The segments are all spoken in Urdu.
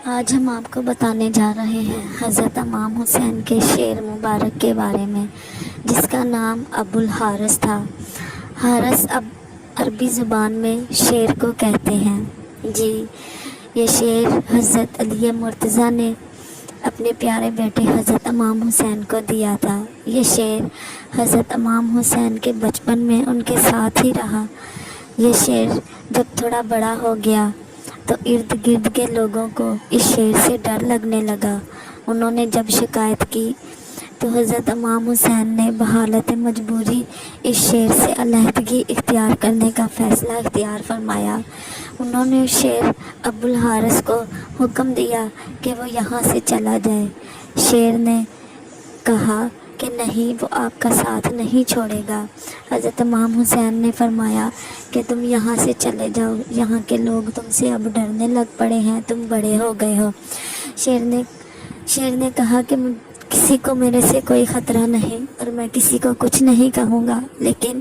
آج ہم آپ کو بتانے جا رہے ہیں حضرت امام حسین کے شعر مبارک کے بارے میں، جس کا نام ابو الحارث تھا۔ حارث اب عربی زبان میں شعر کو کہتے ہیں۔ جی، یہ شعر حضرت علی مرتضیٰ نے اپنے پیارے بیٹے حضرت امام حسین کو دیا تھا۔ یہ شعر حضرت امام حسین کے بچپن میں ان کے ساتھ ہی رہا۔ یہ شعر جب تھوڑا بڑا ہو گیا تو ارد گرد کے لوگوں کو اس شعر سے ڈر لگنے لگا۔ انہوں نے جب شکایت کی تو حضرت امام حسین نے بحالت مجبوری اس شعر سے علیحدگی اختیار کرنے کا فیصلہ اختیار فرمایا۔ انہوں نے شعر ابو الحارث کو حکم دیا کہ وہ یہاں سے چلا جائے۔ شعر نے کہا کہ نہیں، وہ آپ کا ساتھ نہیں چھوڑے گا۔ حضرت امام حسین نے فرمایا کہ تم یہاں سے چلے جاؤ، یہاں کے لوگ تم سے اب ڈرنے لگ پڑے ہیں، تم بڑے ہو گئے ہو۔ شعر نے کہا کہ کسی کو میرے سے کوئی خطرہ نہیں اور میں کسی کو کچھ نہیں کہوں گا، لیکن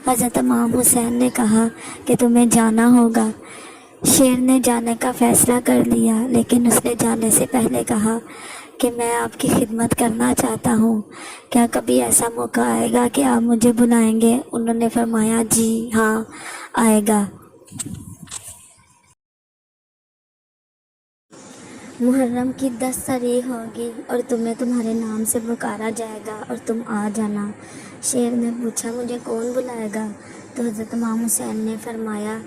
حضرت امام حسین نے کہا کہ تمہیں جانا ہوگا۔ شعر نے جانے کا فیصلہ کر لیا، لیکن اس نے جانے سے پہلے کہا کہ میں آپ کی خدمت کرنا چاہتا ہوں، کیا کبھی ایسا موقع آئے گا کہ آپ مجھے بلائیں گے؟ انہوں نے فرمایا جی ہاں، آئے گا۔ محرم کی 10 تاریخ ہوگی اور تمہیں تمہارے نام سے پکارا جائے گا اور تم آ جانا۔ شعر نے پوچھا مجھے کون بلائے گا؟ تو حضرت امام حسین نے فرمایا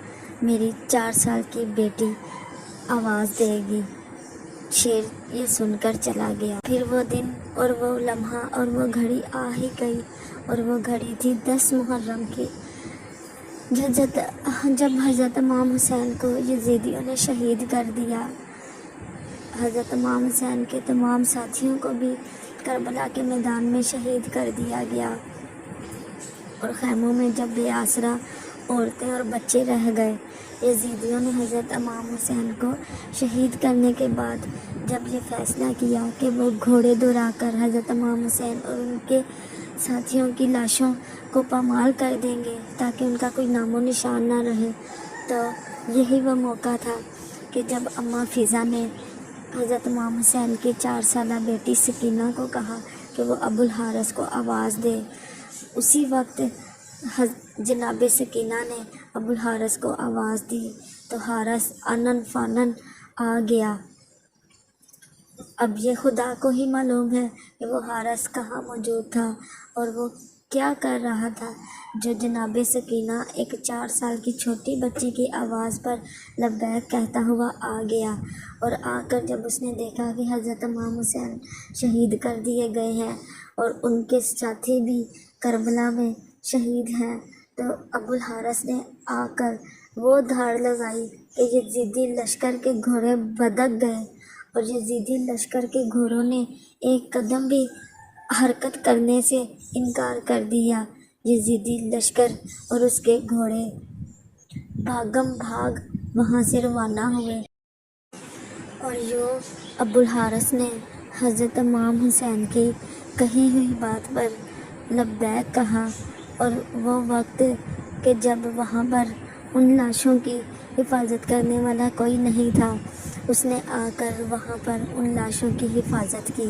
میری 4 سال کی بیٹی آواز دے گی۔ شعر یہ سن کر چلا گیا۔ پھر وہ دن اور وہ لمحہ اور وہ گھڑی آ ہی گئی، اور وہ گھڑی تھی 10 محرم کی، جب حضرت امام حسین کو یزیدیوں نے شہید کر دیا۔ حضرت امام حسین کے تمام ساتھیوں کو بھی کربلا کے میدان میں شہید کر دیا گیا، اور خیموں میں جب بے آسرا عورتیں اور بچے رہ گئے۔ یزیدیوں نے حضرت امام حسین کو شہید کرنے کے بعد جب یہ فیصلہ کیا کہ وہ گھوڑے دوڑا کر حضرت امام حسین اور ان کے ساتھیوں کی لاشوں کو پامال کر دیں گے تاکہ ان کا کوئی نام و نشان نہ رہے، تو یہی وہ موقع تھا کہ جب اماں فضا نے حضرت امام حسین کی 4 سالہ بیٹی سکینہ کو کہا کہ وہ ابو الحارث کو آواز دے۔ اسی وقت جناب سکینہ نے ابو الحارث کو آواز دی تو حارث آنن فانن آ گیا۔ اب یہ خدا کو ہی معلوم ہے کہ وہ حارث کہاں موجود تھا اور وہ کیا کر رہا تھا، جو جناب سکینہ ایک 4 سال کی چھوٹی بچی کی آواز پر لبیک کہتا ہوا آ گیا، اور آ کر جب اس نے دیکھا کہ حضرت امام حسین شہید کر دیے گئے ہیں اور ان کے ساتھی بھی کربلا میں شہید ہیں، تو ابو الحارث نے آ کر وہ دھاڑ لگائی کہ یزیدی لشکر کے گھوڑے بھدک گئے، اور یزیدی لشکر کے گھوڑوں نے ایک قدم بھی حرکت کرنے سے انکار کر دیا۔ یزیدی لشکر اور اس کے گھوڑے بھاگم بھاگ وہاں سے روانہ ہوئے، اور یوں ابو الحارث نے حضرت امام حسین کی کہی ہوئی بات پر لبیک کہا، اور وہ وقت کہ جب وہاں پر ان لاشوں کی حفاظت کرنے والا کوئی نہیں تھا، اس نے آ کر وہاں پر ان لاشوں کی حفاظت کی۔